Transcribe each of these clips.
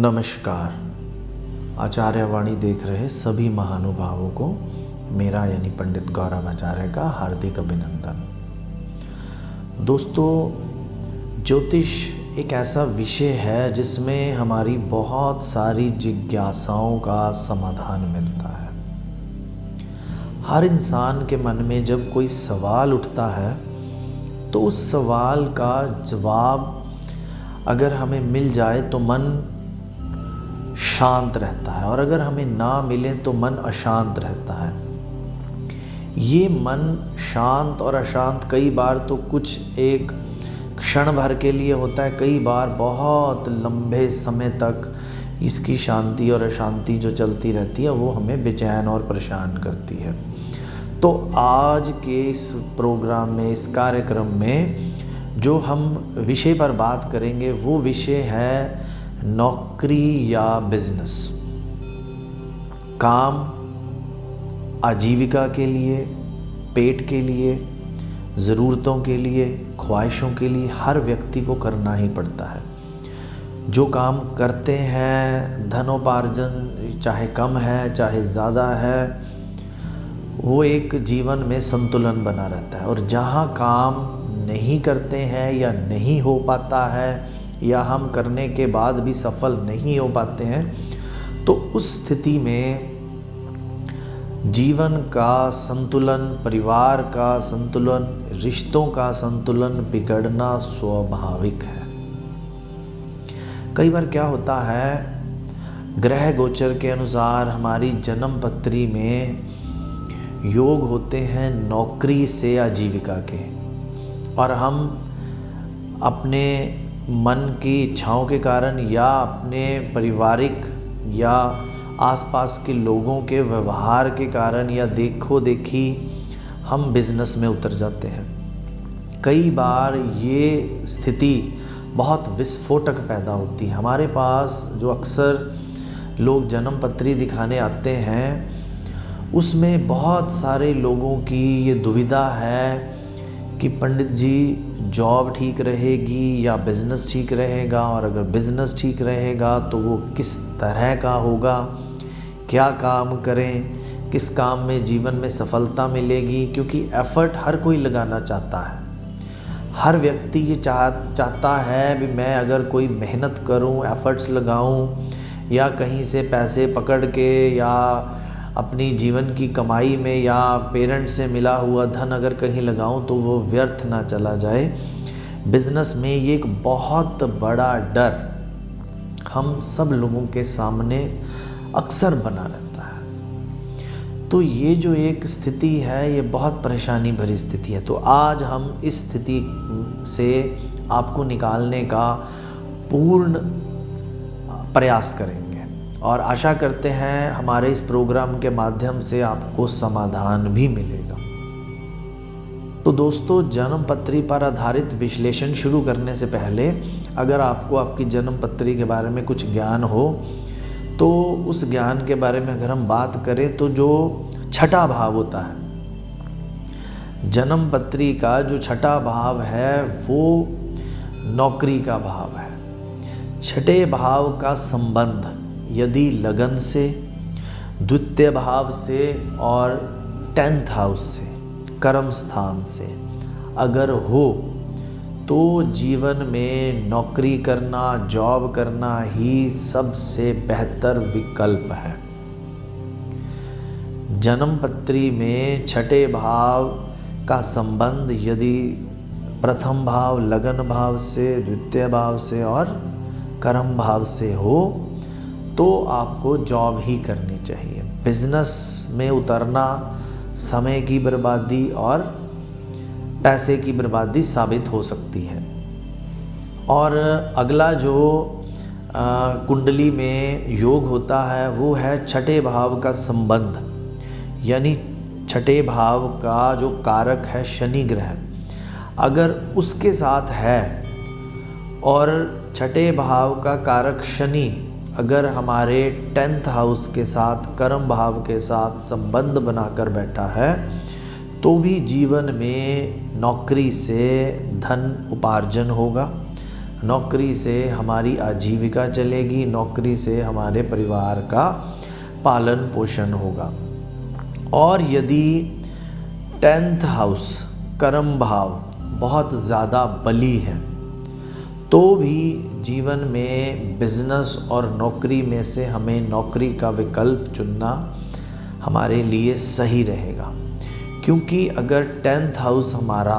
नमस्कार। आचार्यवाणी देख रहे सभी महानुभावों को मेरा यानी पंडित गौरव आचार्य का हार्दिक अभिनंदन। दोस्तों, ज्योतिष एक ऐसा विषय है जिसमें हमारी बहुत सारी जिज्ञासाओं का समाधान मिलता है। हर इंसान के मन में जब कोई सवाल उठता है तो उस सवाल का जवाब अगर हमें मिल जाए तो मन शांत रहता है, और अगर हमें ना मिले तो मन अशांत रहता है। ये मन शांत और अशांत कई बार तो कुछ एक क्षण भर के लिए होता है, कई बार बहुत लंबे समय तक इसकी शांति और अशांति जो चलती रहती है वो हमें बेचैन और परेशान करती है। तो आज के इस प्रोग्राम में, इस कार्यक्रम में जो हम विषय पर बात करेंगे वो विषय है नौकरी या बिजनेस। काम आजीविका के लिए, पेट के लिए, ज़रूरतों के लिए, ख्वाहिशों के लिए हर व्यक्ति को करना ही पड़ता है। जो काम करते हैं, धनोपार्जन चाहे कम है चाहे ज़्यादा है, वो एक जीवन में संतुलन बना रहता है। और जहाँ काम नहीं करते हैं या नहीं हो पाता है या हम करने के बाद भी सफल नहीं हो पाते हैं, तो उस स्थिति में जीवन का संतुलन, परिवार का संतुलन, रिश्तों का संतुलन बिगड़ना स्वाभाविक है। कई बार क्या होता है, ग्रह गोचर के अनुसार हमारी जन्म पत्री में योग होते हैं नौकरी से आजीविका के, और हम अपने मन की इच्छाओं के कारण या अपने पारिवारिक या आसपास के लोगों के व्यवहार के कारण या देखो देखी हम बिज़नेस में उतर जाते हैं। कई बार ये स्थिति बहुत विस्फोटक पैदा होती है। हमारे पास जो अक्सर लोग जन्म पत्री दिखाने आते हैं उसमें बहुत सारे लोगों की ये दुविधा है कि पंडित जी जॉब ठीक रहेगी या बिज़नेस ठीक रहेगा, और अगर बिज़नेस ठीक रहेगा तो वो किस तरह का होगा, क्या काम करें, किस काम में जीवन में सफलता मिलेगी। क्योंकि एफ़र्ट हर कोई लगाना चाहता है। हर व्यक्ति ये चाहता है भी मैं अगर कोई मेहनत करूं, एफ़र्ट्स लगाऊं, या कहीं से पैसे पकड़ के या अपनी जीवन की कमाई में या पेरेंट्स से मिला हुआ धन अगर कहीं लगाऊं तो वो व्यर्थ ना चला जाए। बिज़नेस में ये एक बहुत बड़ा डर हम सब लोगों के सामने अक्सर बना रहता है। तो ये जो एक स्थिति है ये बहुत परेशानी भरी स्थिति है। तो आज हम इस स्थिति से आपको निकालने का पूर्ण प्रयास करेंगे, और आशा करते हैं हमारे इस प्रोग्राम के माध्यम से आपको समाधान भी मिलेगा। तो दोस्तों, जन्म पत्री पर आधारित विश्लेषण शुरू करने से पहले अगर आपको आपकी जन्म पत्री के बारे में कुछ ज्ञान हो तो उस ज्ञान के बारे में अगर हम बात करें तो जो छठा भाव होता है, जन्म पत्री का जो छठा भाव है वो नौकरी का भाव है। छठे भाव का संबंध यदि लगन से, द्वितीय भाव से और 10th हाउस से, कर्म स्थान से अगर हो तो जीवन में नौकरी करना, जॉब करना ही सबसे बेहतर विकल्प है। जन्म पत्री में छठे भाव का संबंध यदि प्रथम भाव, लगन भाव से, द्वितीय भाव से और कर्म भाव से हो तो आपको जॉब ही करनी चाहिए। बिजनेस में उतरना समय की बर्बादी और पैसे की बर्बादी साबित हो सकती है। और अगला जो कुंडली में योग होता है वो है छठे भाव का संबंध, यानी छठे भाव का जो कारक है शनि ग्रह, अगर उसके साथ है और छठे भाव का कारक शनि अगर हमारे 10th हाउस के साथ, कर्म भाव के साथ संबंध बनाकर बैठा है तो भी जीवन में नौकरी से धन उपार्जन होगा, नौकरी से हमारी आजीविका चलेगी, नौकरी से हमारे परिवार का पालन पोषण होगा। और यदि 10th हाउस कर्म भाव बहुत ज़्यादा बली है तो भी जीवन में बिजनेस और नौकरी में से हमें नौकरी का विकल्प चुनना हमारे लिए सही रहेगा। क्योंकि अगर 10th हाउस हमारा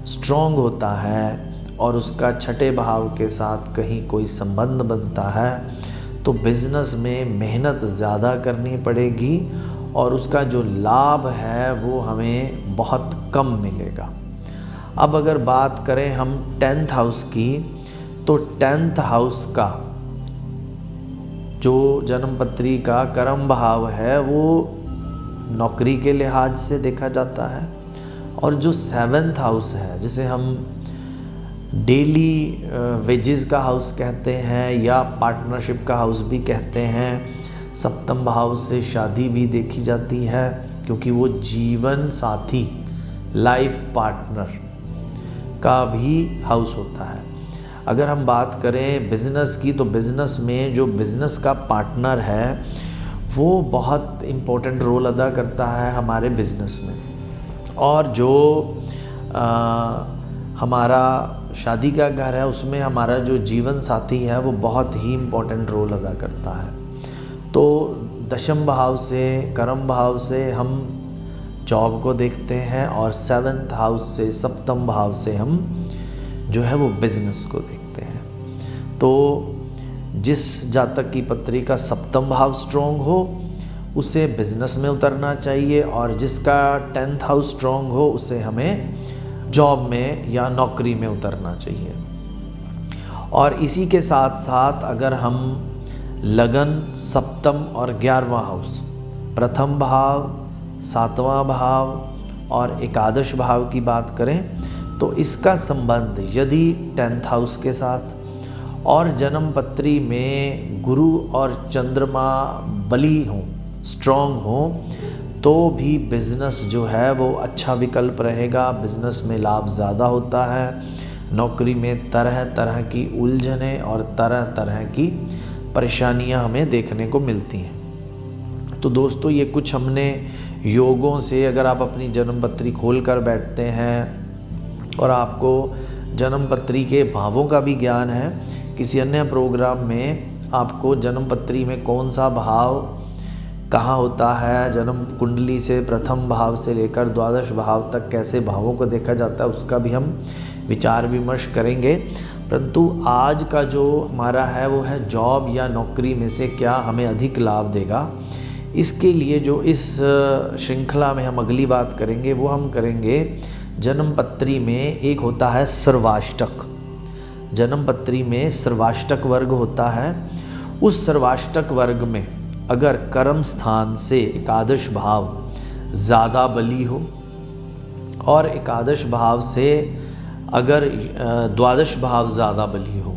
स्ट्रॉन्ग होता है और उसका छठे भाव के साथ कहीं कोई संबंध बनता है तो बिजनेस में मेहनत ज़्यादा करनी पड़ेगी और उसका जो लाभ है वो हमें बहुत कम मिलेगा। अब अगर बात करें हम 10th हाउस की, तो 10th हाउस का जो जन्मपत्री का कर्म भाव है वो नौकरी के लिहाज से देखा जाता है, और जो 7th हाउस है जिसे हम डेली वेजेस का हाउस कहते हैं या पार्टनरशिप का हाउस भी कहते हैं, सप्तम भाव से शादी भी देखी जाती है क्योंकि वो जीवन साथी लाइफ पार्टनर का भी हाउस होता है। अगर हम बात करें बिज़नेस की, तो बिज़नेस में जो बिज़नेस का पार्टनर है वो बहुत इम्पोर्टेंट रोल अदा करता है हमारे बिज़नेस में, और जो हमारा शादी का घर है उसमें हमारा जो जीवन साथी है वो बहुत ही इम्पोर्टेंट रोल अदा करता है। तो दशम भाव से कर्म भाव से हम जॉब को देखते हैं और 7th हाउस से सप्तम भाव से हम जो है वो बिज़नेस को देखते हैं। तो जिस जातक की पत्री का सप्तम भाव स्ट्रॉन्ग हो उसे बिज़नेस में उतरना चाहिए, और जिसका 10th हाउस स्ट्रॉन्ग हो उसे हमें जॉब में या नौकरी में उतरना चाहिए। और इसी के साथ साथ अगर हम लगन, सप्तम और 11वां हाउस, प्रथम भाव, 7वां भाव और एकादश भाव की बात करें तो इसका संबंध यदि 10th हाउस के साथ और जन्म पत्री में गुरु और चंद्रमा बली हों, स्ट्रॉन्ग हों, तो भी बिज़नेस जो है वो अच्छा विकल्प रहेगा। बिज़नेस में लाभ ज़्यादा होता है, नौकरी में तरह तरह की उलझनें और तरह तरह की परेशानियां हमें देखने को मिलती हैं। तो दोस्तों, ये कुछ हमने योगों से, अगर आप अपनी जन्म पत्री खोल कर बैठते हैं और आपको जन्म पत्री के भावों का भी ज्ञान है, किसी अन्य प्रोग्राम में आपको जन्म पत्री में कौन सा भाव कहाँ होता है, जन्म कुंडली से प्रथम भाव से लेकर द्वादश भाव तक कैसे भावों को देखा जाता है, उसका भी हम विचार विमर्श करेंगे। परंतु आज का जो हमारा है वो है जॉब या नौकरी में से क्या हमें अधिक लाभ देगा। इसके लिए जो इस श्रृंखला में हम अगली बात करेंगे वो हम करेंगे जन्म पत्री में एक होता है सर्वाष्टक। जन्म पत्री में सर्वाष्टक वर्ग होता है। उस सर्वाष्टक वर्ग में अगर कर्म स्थान से एकादश भाव ज़्यादा बली हो और एकादश भाव से अगर द्वादश भाव ज़्यादा बली हो,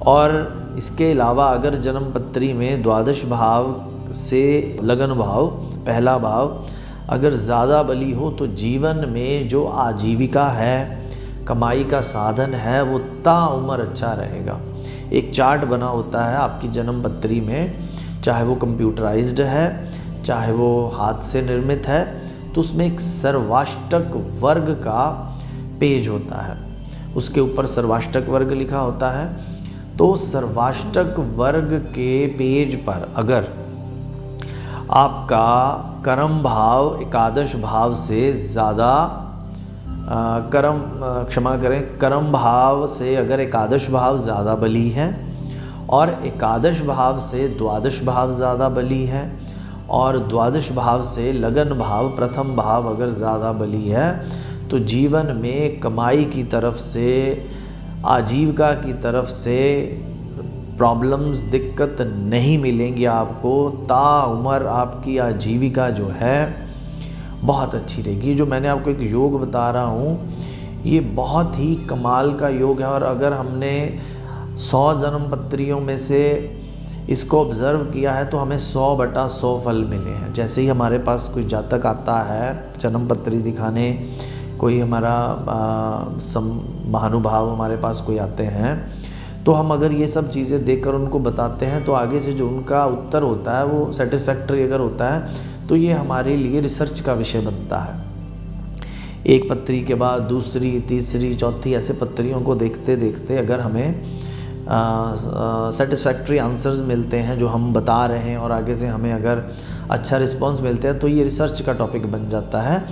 और इसके अलावा अगर जन्म पत्री में द्वादश भाव से लगन भाव, पहला भाव अगर ज़्यादा बली हो, तो जीवन में जो आजीविका है, कमाई का साधन है, वो ताउम्र अच्छा रहेगा। एक चार्ट बना होता है आपकी जन्म पत्री में, चाहे वो कंप्यूटराइज्ड है चाहे वो हाथ से निर्मित है, तो उसमें एक सर्वाष्टक वर्ग का पेज होता है, उसके ऊपर सर्वाष्टक वर्ग लिखा होता है। तो सर्वाष्टक वर्ग के पेज पर अगर आपका कर्म भाव एकादश भाव से ज़्यादा कर्म भाव से अगर एकादश भाव ज़्यादा बली है और एकादश भाव से द्वादश भाव ज़्यादा बली है और द्वादश भाव से लगन भाव प्रथम भाव अगर ज़्यादा बली है, तो जीवन में कमाई की तरफ से, आजीविका की तरफ से प्रॉब्लम्स, दिक्कत नहीं मिलेंगी आपको। ताउम्र आपकी आजीविका जो है बहुत अच्छी रहेगी। जो मैंने आपको एक योग बता रहा हूँ, ये बहुत ही कमाल का योग है, और अगर हमने 100 जन्म पत्रियों में से इसको ऑब्ज़र्व किया है तो हमें 100/100 फल मिले हैं। जैसे ही हमारे पास कोई जातक आता है जन्म पत्री दिखाने कोई हमारा महानुभाव हमारे पास कोई आते हैं, तो हम अगर ये सब चीज़ें देखकर उनको बताते हैं तो आगे से जो उनका उत्तर होता है वो सेटिस्फैक्ट्री अगर होता है तो ये हमारे लिए रिसर्च का विषय बनता है। एक पत्री के बाद दूसरी, तीसरी, चौथी ऐसे पत्रियों को देखते देखते अगर हमें सेटिस्फैक्ट्री आंसर्स मिलते हैं जो हम बता रहे हैं और आगे से हमें अगर अच्छा रिस्पांस मिलता है तो ये रिसर्च का टॉपिक बन जाता है।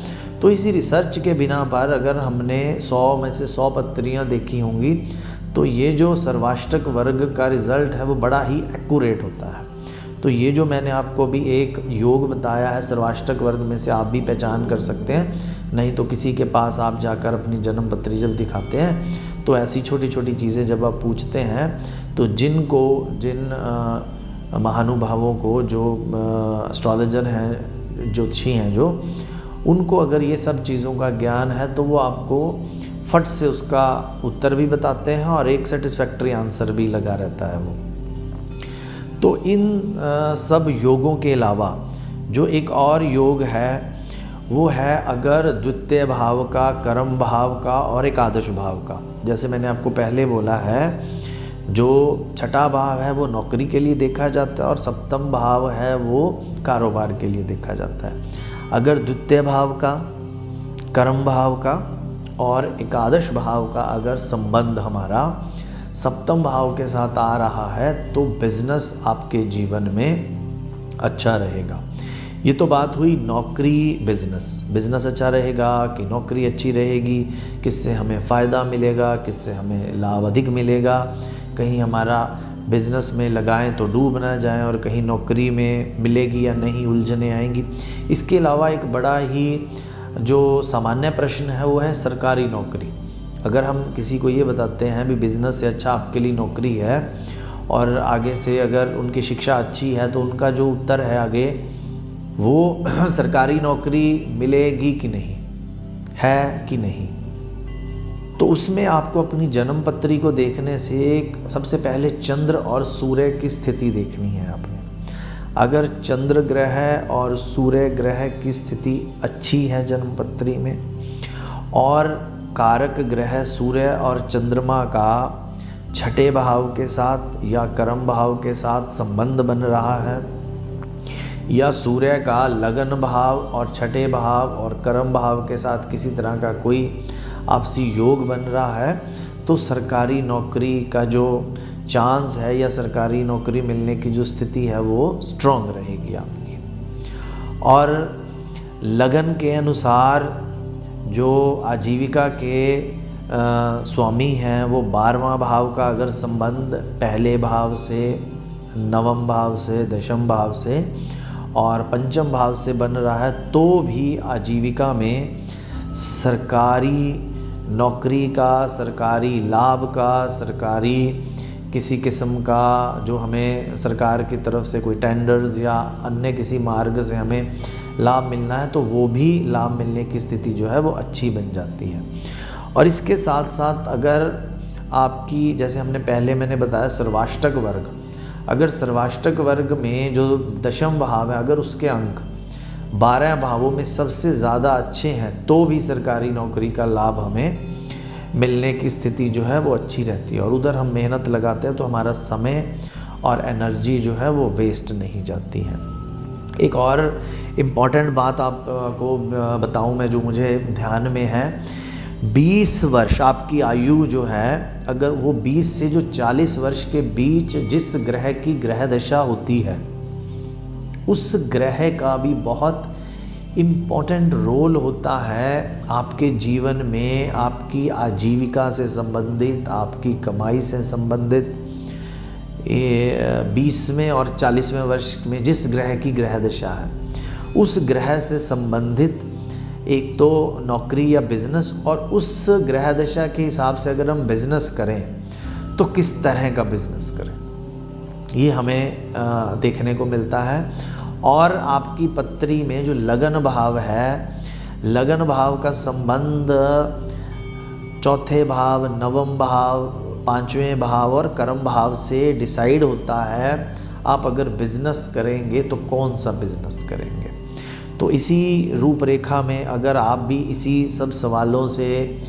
तो इसी रिसर्च के बिना पर अगर हमने 100 में से 100 पत्रियाँ देखी होंगी तो ये जो सर्वाष्टक वर्ग का रिज़ल्ट है वो बड़ा ही एक्यूरेट होता है। तो ये जो मैंने आपको भी एक योग बताया है सर्वाष्टक वर्ग में से आप भी पहचान कर सकते हैं, नहीं तो किसी के पास आप जाकर अपनी जन्म पत्री जब दिखाते हैं तो ऐसी छोटी छोटी चीज़ें जब आप पूछते हैं तो जिन महानुभावों को जो एस्ट्रोलॉजर हैं, ज्योतिषी हैं, जो उनको अगर ये सब चीज़ों का ज्ञान है तो वो आपको फट से उसका उत्तर भी बताते हैं और एक सेटिस्फैक्ट्री आंसर भी लगा रहता है वो। तो इन सब योगों के अलावा जो एक और योग है वो है अगर द्वितीय भाव का, कर्म भाव का और एकादश भाव का। जैसे मैंने आपको पहले बोला है जो छठा भाव है वो नौकरी के लिए देखा जाता है और सप्तम भाव है वो कारोबार के लिए देखा जाता है। अगर द्वितीय भाव का, कर्म भाव का और एकादश भाव का अगर संबंध हमारा सप्तम भाव के साथ आ रहा है तो बिजनेस आपके जीवन में अच्छा रहेगा। ये तो बात हुई नौकरी बिजनेस अच्छा रहेगा कि नौकरी अच्छी रहेगी, किससे हमें फ़ायदा मिलेगा, किससे हमें लाभ अधिक मिलेगा, कहीं हमारा बिजनेस में लगाएं तो डूब ना जाएं और कहीं नौकरी में मिलेगी या नहीं, उलझने आएंगी। इसके अलावा एक बड़ा ही जो सामान्य प्रश्न है वो है सरकारी नौकरी। अगर हम किसी को ये बताते हैं भी बिज़नेस से अच्छा आपके लिए नौकरी है और आगे से अगर उनकी शिक्षा अच्छी है तो उनका जो उत्तर है आगे वो सरकारी नौकरी मिलेगी कि नहीं, है कि नहीं। तो उसमें आपको अपनी जन्म पत्री को देखने से एक सबसे पहले चंद्र और सूर्य की स्थिति देखनी है आपने। अगर चंद्र ग्रह और सूर्य ग्रह की स्थिति अच्छी है जन्म पत्री में और कारक ग्रह सूर्य और चंद्रमा का छठे भाव के साथ या कर्म भाव के साथ संबंध बन रहा है या सूर्य का लगन भाव और छठे भाव और कर्म भाव के साथ किसी तरह का कोई आपसी योग बन रहा है तो सरकारी नौकरी का जो चांस है या सरकारी नौकरी मिलने की जो स्थिति है वो स्ट्रॉन्ग रहेगी आपकी। और लगन के अनुसार जो आजीविका के स्वामी हैं वो 12वां भाव का अगर संबंध पहले भाव से, नवम भाव से, दशम भाव से और पंचम भाव से बन रहा है तो भी आजीविका में सरकारी नौकरी का, सरकारी लाभ का, सरकारी किसी किस्म का जो हमें सरकार की तरफ से कोई टेंडर्स या अन्य किसी मार्ग से हमें लाभ मिलना है तो वो भी लाभ मिलने की स्थिति जो है वो अच्छी बन जाती है। और इसके साथ साथ अगर आपकी, जैसे मैंने बताया सर्वाष्टक वर्ग, अगर सर्वाष्टक वर्ग में जो दशम भाव है अगर उसके अंक 12 भावों में सबसे ज़्यादा अच्छे हैं तो भी सरकारी नौकरी का लाभ हमें मिलने की स्थिति जो है वो अच्छी रहती है। और उधर हम मेहनत लगाते हैं तो हमारा समय और एनर्जी जो है वो वेस्ट नहीं जाती है। एक और इम्पॉर्टेंट बात आपको बताऊं मैं जो मुझे ध्यान में है, 20 वर्ष आपकी आयु जो है अगर वो 20 से जो 40 वर्ष के बीच जिस ग्रह की ग्रह दशा होती है उस ग्रह का भी बहुत इम्पॉर्टेंट रोल होता है आपके जीवन में, आपकी आजीविका से संबंधित, आपकी कमाई से संबंधित। 20वें और 40वें वर्ष में जिस ग्रह की ग्रह दशा है उस ग्रह से संबंधित एक तो नौकरी या बिज़नेस, और उस ग्रह दशा के हिसाब से अगर हम बिज़नेस करें तो किस तरह का बिज़नेस करें ये हमें देखने को मिलता है। और आपकी पत्री में जो लगन भाव है, लगन भाव का संबंध चौथे भाव, नवम भाव, 5वें भाव और कर्म भाव से डिसाइड होता है आप अगर बिज़नेस करेंगे तो कौन सा बिज़नेस करेंगे। तो इसी रूपरेखा में अगर आप भी इसी सब सवालों से,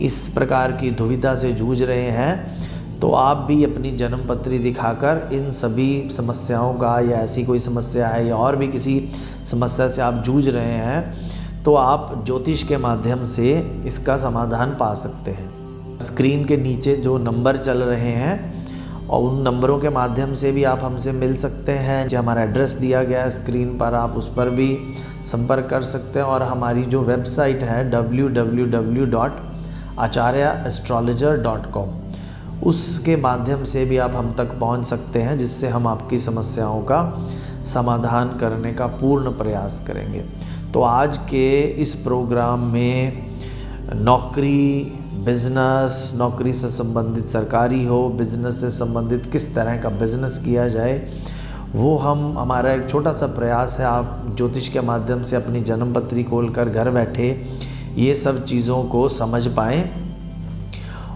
इस प्रकार की दुविधा से जूझ रहे हैं, तो आप भी अपनी जन्म पत्री दिखाकर इन सभी समस्याओं का, या ऐसी कोई समस्या है या और भी किसी समस्या से आप जूझ रहे हैं, तो आप ज्योतिष के माध्यम से इसका समाधान पा सकते हैं। स्क्रीन के नीचे जो नंबर चल रहे हैं और उन नंबरों के माध्यम से भी आप हमसे मिल सकते हैं। जो हमारा एड्रेस दिया गया है स्क्रीन पर, आप उस पर भी संपर्क कर सकते हैं। और हमारी जो वेबसाइट है www.acharyastrologer.com, उसके माध्यम से भी आप हम तक पहुंच सकते हैं, जिससे हम आपकी समस्याओं का समाधान करने का पूर्ण प्रयास करेंगे। तो आज के इस प्रोग्राम में नौकरी, बिज़नेस, नौकरी से संबंधित, सरकारी हो, बिज़नेस से संबंधित किस तरह का बिज़नेस किया जाए, वो हमारा एक छोटा सा प्रयास है। आप ज्योतिष के माध्यम से अपनी जन्म पत्री खोलकर घर बैठे ये सब चीज़ों को समझ पाएँ।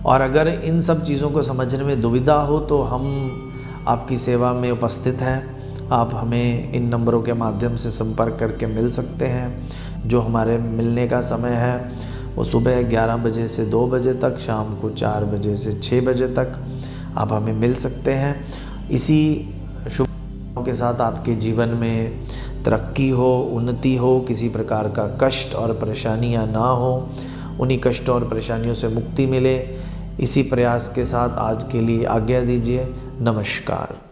और अगर इन सब चीज़ों को समझने में दुविधा हो तो हम आपकी सेवा में उपस्थित हैं। आप हमें इन नंबरों के माध्यम से संपर्क करके मिल सकते हैं। जो हमारे मिलने का समय है वो सुबह 11 बजे से 2 बजे तक, शाम को 4 बजे से 6 बजे तक आप हमें मिल सकते हैं। इसी शुभ के साथ आपके जीवन में तरक्की हो, उन्नति हो, किसी प्रकार का कष्ट और परेशानियां ना हो, उन्हीं कष्टों और परेशानियों से मुक्ति मिले, इसी प्रयास के साथ आज के लिए आज्ञा दीजिए। नमस्कार।